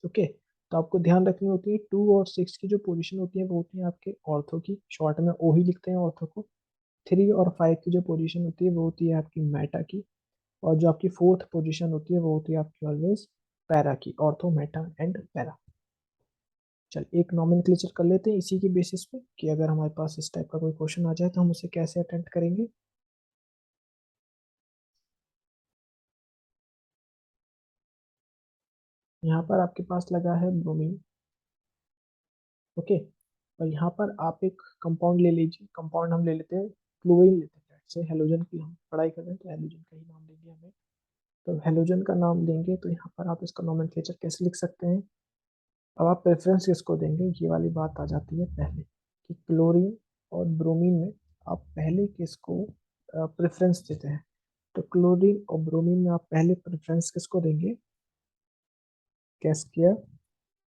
Speaker 1: Okay, तो आपको ध्यान रखनी होती है 2 और 6 की जो पोजीशन होती है वो होती है आपके ऑर्थो की, शॉर्ट में ओ ही लिखते हैं ऑर्थो को। 3 और 5 की जो पोजीशन होती है वो होती है आपकी मेटा की, और जो आपकी फोर्थ पोजीशन होती है वो होती है आपकी ऑलवेज पैरा की, ऑर्थो मेटा एंड पैरा। चल एक नॉमेनक्लेचर कर लेते हैं इसी के बेसिस पे, कि अगर हमारे पास इस टाइप का कोई क्वेश्चन आ जाए तो हम उसे कैसे अटेम्प्ट करेंगे। यहाँ पर आपके पास लगा है ब्रोमीन। ओके, और यहाँ पर आप एक कंपाउंड ले लीजिए, कंपाउंड हम ले लेते हैं क्लोरीन लेते हैं, से हेलोजन की हम पढ़ाई कर रहे हैं तो हेलोजन का ही नाम देंगे हमें। तो हेलोजन का नाम देंगे तो यहाँ पर आप इसका नॉमेनक्लेचर कैसे लिख सकते हैं। अब आप प्रेफरेंस किसको देंगे, ये वाली बात आ जाती है पहले, कि क्लोरीन और ब्रोमीन में आप पहले किसको प्रेफरेंस देते हैं। तो क्लोरीन और ब्रोमीन में आप पहले प्रेफरेंस किसको देंगे, कैस किया,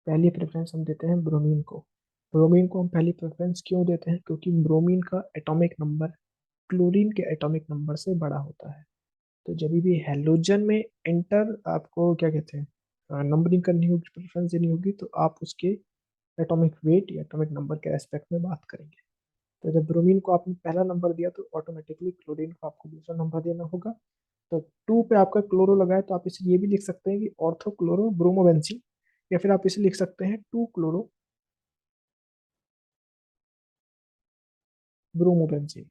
Speaker 1: पहली प्रेफरेंस हम देते हैं ब्रोमीन को। ब्रोमीन को हम पहली प्रेफरेंस क्यों देते हैं, क्योंकि ब्रोमीन का एटॉमिक नंबर क्लोरीन के एटॉमिक नंबर से बड़ा होता है। तो जब भी हेलोजन में एंटर आपको क्या कहते हैं नंबरिंग करनी होगी, प्रेफरेंस देनी होगी, तो आप उसके एटॉमिक वेट या एटॉमिक नंबर के रेस्पेक्ट में बात करेंगे। तो जब ब्रोमीन को आपने पहला नंबर दिया तो ऑटोमेटिकली क्लोरीन को आपको दूसरा नंबर देना होगा। तो 2 पे आपका क्लोरो लगा है तो आप इसे ये भी लिख सकते हैं कि ऑर्थो क्लोरो ब्रोमोबेंजीन, या फिर आप इसे लिख सकते हैं 2 क्लोरो ब्रोमोबेंजीन।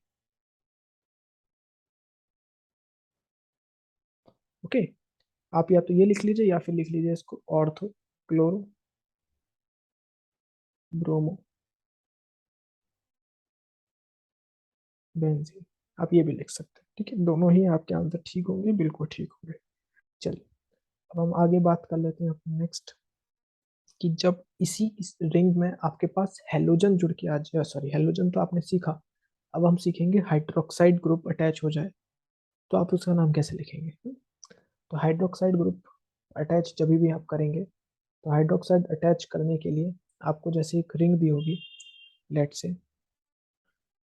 Speaker 1: ओके, आप या तो ये लिख लीजिए या फिर लिख लीजिए इसको ऑर्थो क्लोरो ब्रोमोबेंजीन, आप ये भी लिख सकते हैं। ठीक है, दोनों ही आपके आंसर ठीक होंगे, बिल्कुल ठीक होंगे। चलिए, अब हम आगे बात कर लेते हैं अपने नेक्स्ट, कि जब इस रिंग में आपके पास हेलोजन जुड़ के आ जाए, सॉरी हेलोजन तो आपने सीखा, अब हम सीखेंगे हाइड्रोक्साइड ग्रुप अटैच हो जाए तो आप उसका नाम कैसे लिखेंगे। तो हाइड्रोक्साइड ग्रुप अटैच जब भी आप करेंगे, तो हाइड्रोक्साइड अटैच करने के लिए आपको जैसे एक रिंग दी होगी, लेट से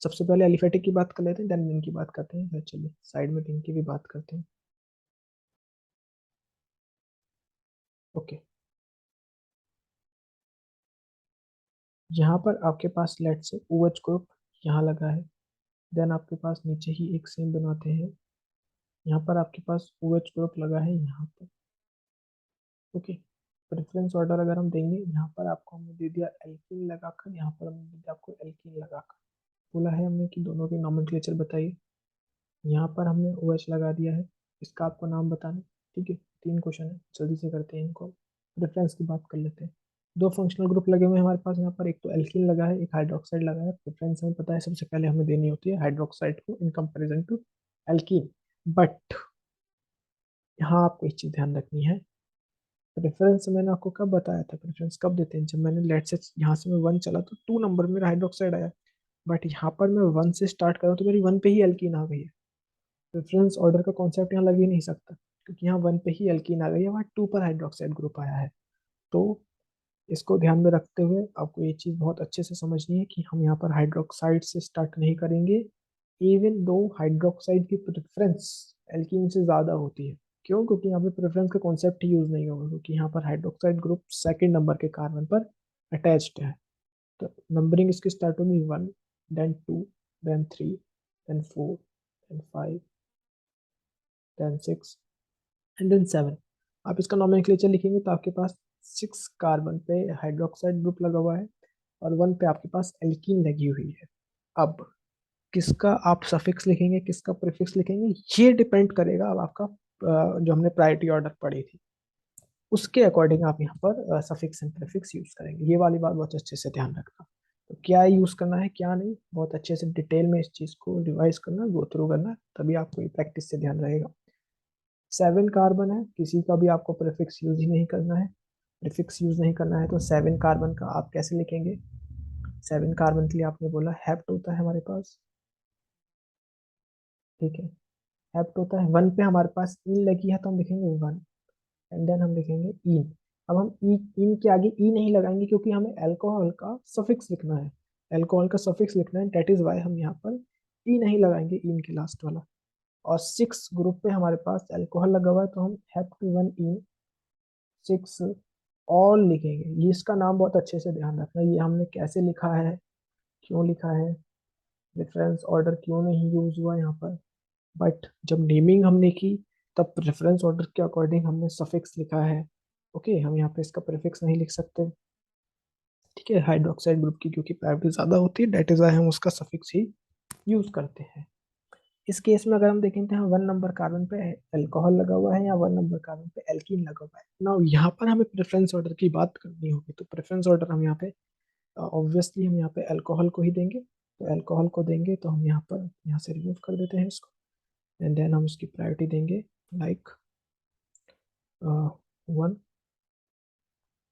Speaker 1: सबसे पहले एलिफेटिक की बात कर लेते हैं, देन रिंग की बात करते हैं, फिर चलिए साइड में रिंग की भी बात करते हैं। ओके, यहाँ पर आपके पास लेट से OH ग्रुप यहाँ लगा है, देन आपके पास नीचे ही एक सेम बनाते हैं यहाँ पर आपके पास OH ग्रुप लगा है यहाँ पर। ओके, प्रेफरेंस ऑर्डर अगर हम देंगे, यहाँ पर आपको हमने दे दिया एल्कीन लगाकर, यहाँ पर हमने दे दिया आपको एल्कीन लगाकर। बोला है हमने कि दोनों के नॉमेनक्लेचर बताइए। यहाँ पर हमने OH लगा दिया है, इसका आपको नाम बताना। ठीक है, 3 क्वेश्चन है, जल्दी से करते हैं इनको। प्रेफरेंस की बात कर लेते हैं। 2 फंक्शनल ग्रुप लगे हुए हैं हमारे पास यहाँ पर, एक तो एल्कीन लगा है, एक हाइड्रोक्साइड लगा है। प्रेफरेंस हमें पता है सबसे पहले हमें देनी होती है हाइड्रोक्साइड को इन कंपेरिजन टू एल्कीन। बट यहाँ आपको एक चीज ध्यान रखनी है, प्रेफरेंस मैंने आपको कब बताया था, प्रेफरेंस कब देते हैं, जब मैंने लेट से यहाँ से मैं 1 चला तो 2 नंबर मेरा हाइड्रोक्साइड आया। बट यहाँ पर मैं 1 से स्टार्ट कर रहा हूँ तो मेरी 1 पे ही एल्कीन आ गई है। प्रेफरेंस ऑर्डर का कॉन्सेप्ट यहाँ लग ही नहीं सकता, क्योंकि यहाँ 1 पे ही एल्कीन आ गई है, वहाँ 2 पर हाइड्रोक्साइड ग्रुप आया है। तो इसको ध्यान में रखते हुए आपको ये चीज़ बहुत अच्छे से समझनी है कि हम यहाँ पर हाइड्रोक्साइड से स्टार्ट नहीं करेंगे, इवन दो हाइड्रोक्साइड की प्रेफरेंस एल्कीन से ज़्यादा होती है। क्यों? क्योंकि यहाँ पे प्रेफरेंस का कॉन्सेप्ट ही यूज नहीं होगा, क्योंकि यहाँ पर हाइड्रोक्साइड ग्रुप सेकेंड नंबर के कार्बन पर अटैच्ड है। तो नंबरिंग इसकी स्टार्ट होगी 1, then 2, then 3, then 4, then 5, then 6 and then 7। आप इसका नॉमेनक्लेचर लिखेंगे तो आपके पास 6 कार्बन पे हाइड्रोक्साइड ग्रुप लगा हुआ है और 1 पे आपके पास एल्कीन लगी हुई है। अब किसका आप सफिक्स लिखेंगे, किसका प्रीफिक्स लिखेंगे, ये डिपेंड करेगा अब आपका जो हमने प्रायोरिटी ऑर्डर पढ़ी थी उसके अकॉर्डिंग आप यहाँ पर सफिक्स एंड प्रीफिक्स यूज करेंगे। ये वाली बात बहुत अच्छे से ध्यान रखना। तो क्या यूज करना है क्या नहीं, बहुत अच्छे से डिटेल में इस चीज को रिवाइज करना, गो थ्रू करना, तभी आपको ये प्रैक्टिस से ध्यान रहेगा। 7 कार्बन है, किसी का भी आपको प्रीफिक्स यूज ही नहीं करना है। प्रीफिक्स यूज नहीं करना है तो 7 कार्बन का आप कैसे लिखेंगे? 7 कार्बन के लिए आपने बोला हेप्ट होता है हमारे पास। ठीक है, हेप्ट होता है। 1 पे हमारे पास इन लगी है तो हम लिखेंगे 1 एंड देन हम लिखेंगे इन। अब हम इन के आगे ई नहीं लगाएंगे, क्योंकि हमें अल्कोहल का सफिक्स लिखना है, अल्कोहल का सफिक्स लिखना है, दैट इज वाई हम यहाँ पर ई नहीं लगाएंगे इन के लास्ट वाला। और 6 ग्रुप पे हमारे पास अल्कोहल लगा हुआ है तो हम हेप्ट 1 इन 6 ऑल लिखेंगे। ये इसका नाम बहुत अच्छे से ध्यान रखना, ये हमने कैसे लिखा है, क्यों लिखा है, रेफरेंस ऑर्डर क्यों नहीं यूज हुआ यहाँ पर। बट जब नेमिंग हमने की तब प्रेफरेंस ऑर्डर के अकॉर्डिंग हमने सफिक्स लिखा है। ओके, हम यहाँ पे इसका प्रीफिक्स नहीं लिख सकते। ठीक है, हाइड्रोक्साइड ग्रुप की क्योंकि प्रायोरिटी ज्यादा होती है, डेट इज वाई हम उसका सफिक्स ही यूज करते हैं। इस केस में अगर हम देखें तो यहाँ 1 नंबर कार्बन पे अल्कोहल लगा हुआ है या 1 नंबर कार्बन पे एल्कीन लगा हुआ है ना, यहाँ पर हमें प्रेफरेंस ऑर्डर की बात करनी होगी। तो प्रेफरेंस ऑर्डर हम यहाँ पे ऑब्वियसली हम यहाँ पे अल्कोहल को ही देंगे। तो अल्कोहल को देंगे तो हम यहाँ पर यहाँ से रिमूव कर देते हैं इसको, एंड देन हम उसकी प्रायोरिटी देंगे लाइक 1,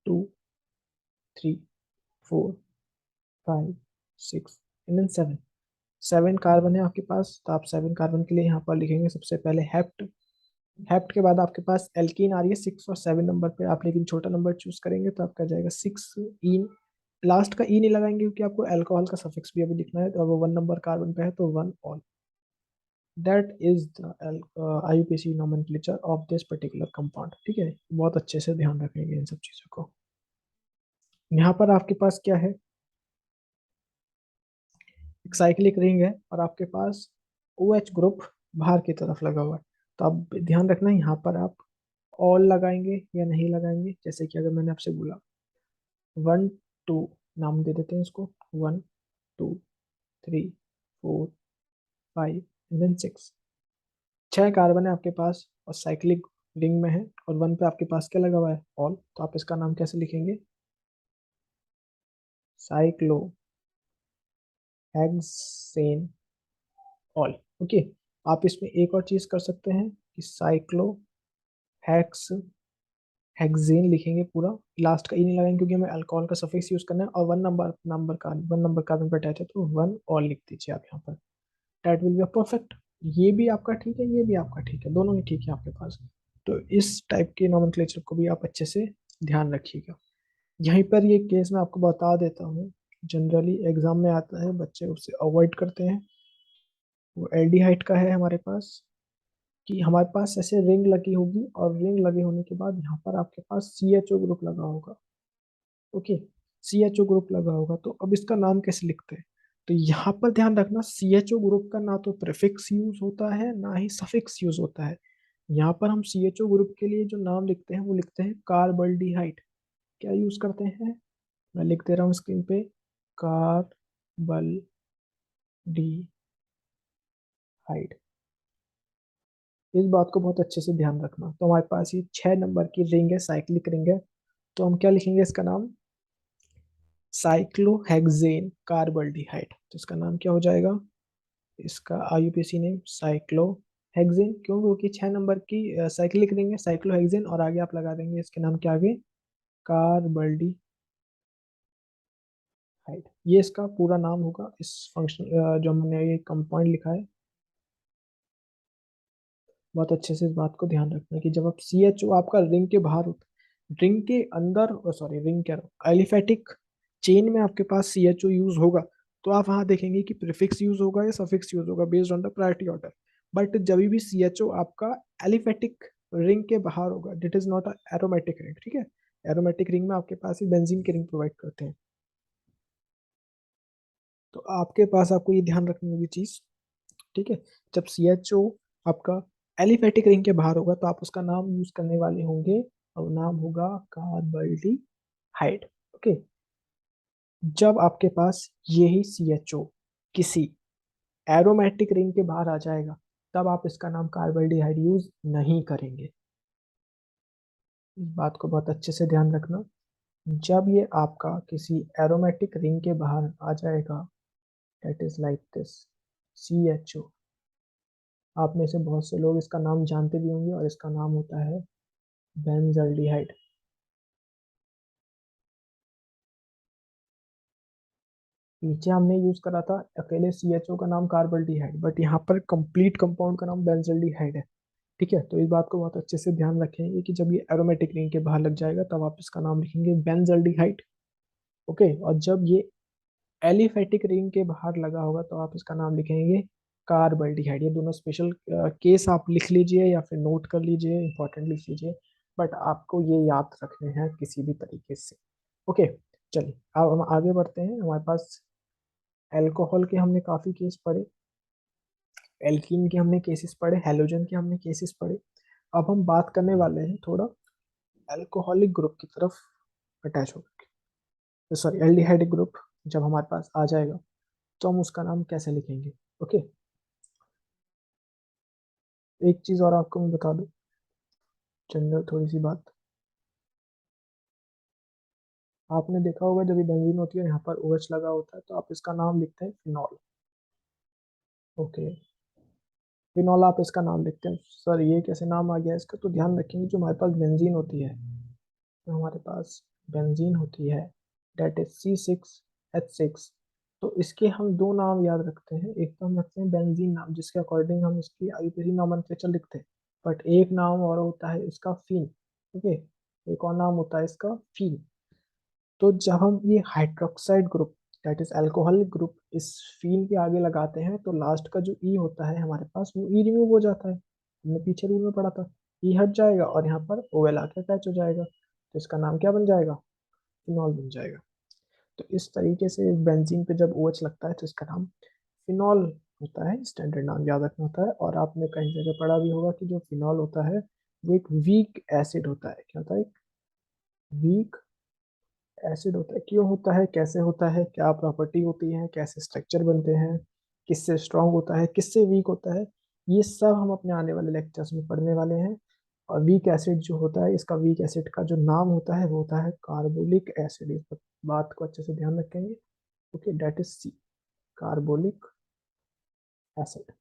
Speaker 1: 2, 3, 4, 5, 6 एंड देन 7। 7 कार्बन है आपके पास, तो आप 7 कार्बन के लिए यहाँ पर लिखेंगे सबसे पहले हेप्ट। हेप्ट के बाद आपके पास एल्कीन आ रही है 6 और 7 नंबर पे, आप लेकिन छोटा नंबर चूज करेंगे तो आपका जाएगा 6 इन। लास्ट का ई नहीं लगाएंगे क्योंकि आपको अल्कोहल का सफिक्स भी अभी लिखना है, तो अगर 1 नंबर कार्बन पे है तो 1 all. That is the IUPAC nomenclature of this particular compound. ठीक है, बहुत अच्छे से ध्यान रखेंगे इन सब चीजों को। यहाँ पर आपके पास क्या है, एक साइक्लिक रिंग है और आपके पास OH ग्रुप बाहर की तरफ लगा हुआ है। तो आप ध्यान रखना यहाँ पर आप ऑल लगाएंगे या नहीं लगाएंगे। जैसे कि अगर मैंने आपसे बोला 1, 2, नाम दे देते हैं इसको, 1, 2, 3, 4, 5 एंड देन 6। 6 कार्बन है आपके पास और साइक्लिक रिंग में है, और 1 पे आपके पास क्या लगा हुआ है, ऑल। तो आप इसका नाम कैसे लिखेंगे? Cyclo hexane all. ओके, आप इसमें एक और चीज कर सकते हैं कि साइक्लो हेक्स हेक्सेन लिखेंगे पूरा, लास्ट का ई नहीं लगाएंगे क्योंकि हमें अल्कोहल का सफिक्स यूज करना है। और 1 नंबर कार्बन पर अटैच है तो 1 ऑल लिख दीजिए आप यहाँ पर, दैट विल बी परफेक्ट। ये भी आपका ठीक है, ये भी आपका ठीक है, दोनों ही ठीक है आपके पास। तो इस टाइप के नॉमेनक्लेचर को भी आप अच्छे से ध्यान रखिएगा। यहीं पर ये केस मैं आपको बता देता हूँ, जनरली एग्जाम में आता है, बच्चे उसे अवॉइड करते हैं। वो एल्डिहाइड का है हमारे पास, कि हमारे पास ऐसे रिंग लगी होगी और रिंग लगे होने के बाद यहाँ पर आपके पास CHO ग्रुप लगा होगा। ओके, CHO ग्रुप लगा होगा, तो अब इसका नाम कैसे लिखते हैं? तो यहाँ पर ध्यान रखना, CHO ग्रुप का ना तो प्रीफिक्स यूज होता है ना ही सफिक्स यूज होता है। यहाँ पर हम CHO ग्रुप के लिए जो नाम लिखते हैं वो लिखते हैं कार्बल्डिहाइड। क्या यूज करते हैं, मैं लिख दे रहा हूँ स्क्रीन पे, कार्बल्डिहाइड। इस बात को बहुत अच्छे से ध्यान रखना। तो हमारे पास ये 6 नंबर की रिंग है, साइक्लिक रिंग है। तो हम क्या लिखेंगे इसका नाम, साइक्लोहेक्सेन कार्बल्डिहाइड। तो इसका नाम क्या हो जाएगा, इसका IUPAC नेम साइक्लोहेक्सेन। क्यों, क्योंकि 6 नंबर की साइक्लिक रिंग है, साइक्लोहेक्सेन, और आगे आप लगा देंगे इसके नाम के आगे कार्बल्डिहाइड। ये इसका पूरा नाम होगा। इस फंक्शन जो हमने ये कंपाउंड लिखा है, बहुत अच्छे से इस बात को ध्यान रखना कि जब आप CHO आपका रिंग के बाहर होता है, रिंग के अंदर, सॉरी रिंग कह रहा हूँ, एलिफेटिक चेन में आपके पास CHO यूज होगा, तो आप वहां देखेंगे कि प्रीफिक्स यूज होगा या सफिक्स यूज होगा based on the priority order. But जब भी CHO आपका एलिफेटिक रिंग के बाहर होगा, that is not a aromatic ring, ठीक है। एरोमेटिक रिंग में आपके पास ही बेंजीन के रिंग प्रोवाइड करते हैं। तो आपके पास आपको ये ध्यान रखनी होगी चीज, ठीक है। जब CHO आपका एलिफेटिक रिंग के बाहर होगा तो आप उसका नाम यूज करने वाले होंगे, और नाम होगा कार्बल्डिहाइड। ओके। जब आपके पास यही CHO किसी एरोमेटिक रिंग के बाहर आ जाएगा, तब आप इसका नाम कार्बल्डिहाइड यूज नहीं करेंगे। इस बात को बहुत अच्छे से ध्यान रखना। जब ये आपका किसी एरोमेटिक रिंग के बाहर आ जाएगा, that is like this, CHO, आप में से बहुत से लोग इसका नाम जानते भी होंगे, और इसका नाम होता है बेंजल्डिहाइड। नीचे हमने यूज करा था अकेले CHO का नाम कार्बल्डिहाइड, बट यहाँ पर कंप्लीट कंपाउंड का नाम बेंजल्डिहाइड है, ठीक है। तो इस बात को बहुत अच्छे से ध्यान रखेंगे कि जब ये एरोमेटिक रिंग के बाहर लग जाएगा तब आप इसका नाम लिखेंगे बेंजल्डिहाइड। ओके। और जब ये एलिफेटिक रिंग के बाहर लगा होगा तो आप इसका नाम लिखेंगे कार्बल्डिहाइड। ये दोनों स्पेशल केस आप लिख लीजिए या फिर नोट कर लीजिए, इंपॉर्टेंट लिख लीजिए, बट आपको ये याद रखने हैं किसी भी तरीके से। ओके। चलिए अब हम आगे बढ़ते हैं। हमारे पास अल्कोहल के हमने काफी केस पढ़े, एल्कीन के हमने केसेस पढ़े, हेलोजन के हमने केसेस पढ़े। अब हम बात करने वाले हैं थोड़ा अल्कोहलिक ग्रुप की तरफ अटैच होकर, तो सॉरी एल्डिहाइडिक ग्रुप जब हमारे पास आ जाएगा तो हम उसका नाम कैसे लिखेंगे। ओके। एक चीज और आपको मैं बता दूं, जनरल थोड़ी सी बात, आपने देखा होगा जब ये बेंजीन होती है यहाँ पर OH लगा होता है तो आप इसका नाम लिखते हैं फिनॉल। ओके। फिनॉल आप इसका नाम लिखते हैं। सर ये कैसे नाम आ गया इसका, तो ध्यान रखेंगे जो हमारे पास बेंजीन होती है, तो हमारे पास बेंजीन होती है, डेट इज C6H6। तो इसके हम दो नाम याद रखते हैं, एक तो हम रखते हैं बेंजीन नाम जिसके अकॉर्डिंग हम इसकी IUPAC नॉमेनक्लेचर लिखते हैं, बट एक नाम और होता है इसका फीन। ओके। एक और नाम होता है इसका फीन। तो जब हम ये hydroxide group, that is alcoholic group, इस फीन के आगे लगाते हैं तो लास्ट का जो ई होता है हमारे पास वो ई रिमूव हो जाता है, हमने पीछे रूल में पढ़ा था। ई हट जाएगा और यहाँ पर OL आके अटैच हो जाएगा, तो इसका नाम क्या बन जाएगा, फिनॉल बन जाएगा। तो इस तरीके से बेंजीन पे जब OH लगता है तो इसका नाम फिनॉल होता है, स्टैंडर्ड नाम याद रखना होता है। और आपने कहीं जगह पढ़ा भी होगा कि जो फिनॉल होता है वो एक वीक एसिड होता है। क्या होता है, वीक एसिड होता है। क्यों होता है, कैसे होता है, क्या प्रॉपर्टी होती है, कैसे स्ट्रक्चर बनते हैं, किससे स्ट्रांग होता है, किससे वीक होता है, ये सब हम अपने आने वाले लेक्चर्स में पढ़ने वाले हैं। और वीक एसिड जो होता है, इसका वीक एसिड का जो नाम होता है वो होता है कार्बोलिक एसिड। इस बात को अच्छे से ध्यान रखेंगे। Okay, that is C, carbolic acid.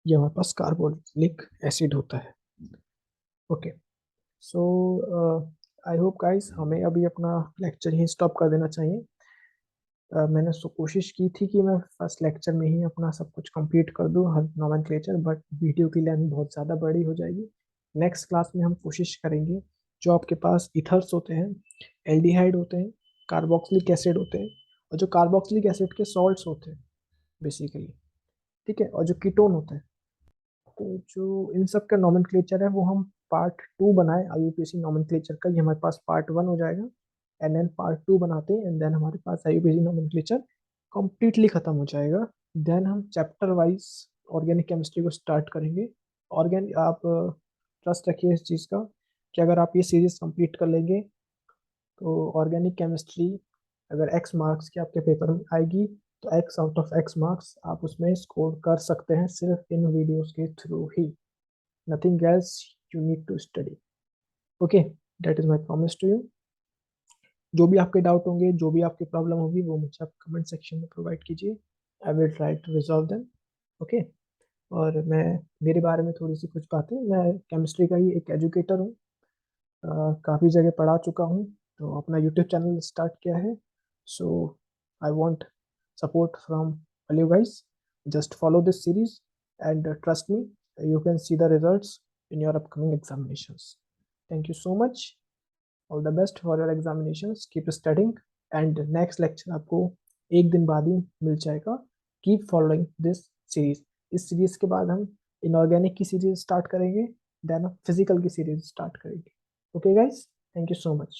Speaker 1: ये हमारे पास कार्बोलिक एसिड होता है। Okay. So I hope guys हमें अभी अपना लेक्चर ही स्टॉप कर देना चाहिए। मैंने कोशिश की थी कि मैं फर्स्ट लेक्चर में ही अपना सब कुछ कंप्लीट कर दूं, हर नॉमेनक्लेचर, बट वीडियो की लेंथ बहुत ज़्यादा बड़ी हो जाएगी। नेक्स्ट क्लास में हम कोशिश करेंगे जो आपके पास इथर्स होते हैं, एल्डिहाइड होते हैं, कार्बोक्सिलिक एसिड होते हैं, और जो कार्बोक्सिलिक एसिड के सॉल्ट्स होते हैं बेसिकली, ठीक है, और जो कीटोन होते हैं, तो जो इन सब का नॉमेनक्लेचर है वो हम पार्ट 2 बनाए IUPAC नॉमेनक्लेचर का। ये हमारे पास पार्ट 1 हो जाएगा। एंड देन पार्ट 2 बनाते हैं, एंड देन हमारे पास आईयूपीएसी नोमेनक्लेचर कंप्लीटली खत्म हो जाएगा। देन हम चैप्टर वाइज ऑर्गेनिक केमिस्ट्री को स्टार्ट करेंगे। ऑर्गेनिक आप ट्रस्ट रखिए इस चीज़ का कि अगर आप ये सीरीज कंप्लीट कर लेंगे तो ऑर्गेनिक केमिस्ट्री अगर एक्स मार्क्स की आपके पेपर में आएगी तो x out of x marks आप उसमें स्कोर कर सकते हैं सिर्फ इन वीडियोस के थ्रू ही। Nothing else you need to study. Okay, that is my promise to you. जो भी आपके डाउट होंगे, जो भी आपकी प्रॉब्लम होगी, वो मुझे आप कमेंट सेक्शन में प्रोवाइड कीजिए। I will try to resolve them. Okay. और मैं मेरे बारे में थोड़ी सी कुछ बातें, मैं केमिस्ट्री का ही एक एजुकेटर हूँ। काफ़ी जगह पढ़ा चुका हूँ, तो अपना यूट्यूब चैनल स्टार्ट किया है। So I want support from all you guys. Just follow this series and trust me, you can see the results in your upcoming examinations. Thank you so much. All the best for your examinations. Keep studying and next lecture आपको एक दिन बाद ही मिल जाएगा। Keep following this series. इस series के बाद हम इनऑर्गेनिक की सीरीज स्टार्ट करेंगे, देन फिजिकल की सीरीज स्टार्ट करेंगे। Okay guys, thank you so much.